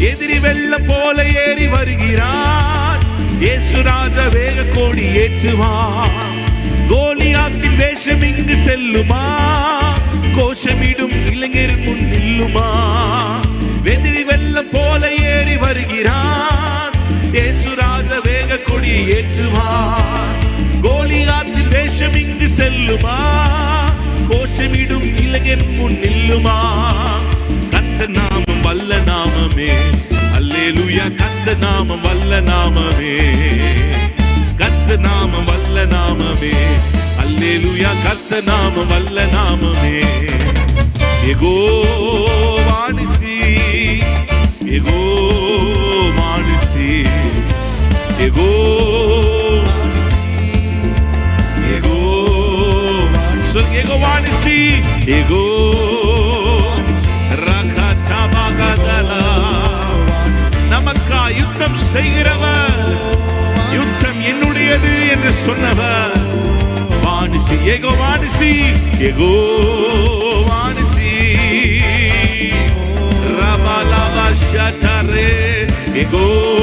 எதிரி வெள்ளம் போல ஏறி வருகிறான். இயேசு ராஜா வேக கோடி ஏற்றுவான். கோலியாத்தின் வேஷம் இங்கு செல்லுமா? கோஷமிடும் இளைஞர் முன் நில்லுமா? எதிரி வெள்ளம் போல ஏறி வருகிறான். இயேசு ராஜா வேக கொடி ஏற்றுவான். கோலியாத்தின் வேஷம் இங்கு செல்லுமா? கோஷமிடும் இளைஞர் முன் நில்லுமா? கர்த்தர் நாமம் வல்ல நாமமே, அல்லேலூயா. கர்த்தர் நாமம் வல்ல நாமமே, கர்த்தர் நாமம் வல்ல நாமமே, அல்லேலூயா. கர்த்தர் நாமம் வல்ல நாமமே. யெகோவா நிசி, யெகோவா நிசி, யெகோவா சொல். யெகோவா நிசி, நமக்கா யுத்தம் செய்கிறவர், யுத்தம் என்னுடையது என்று சொன்னவர் வாணிசி. யெகோவா நிசி, யெகோவா நிசி, ரபலவ ஷதரே, யெகோவா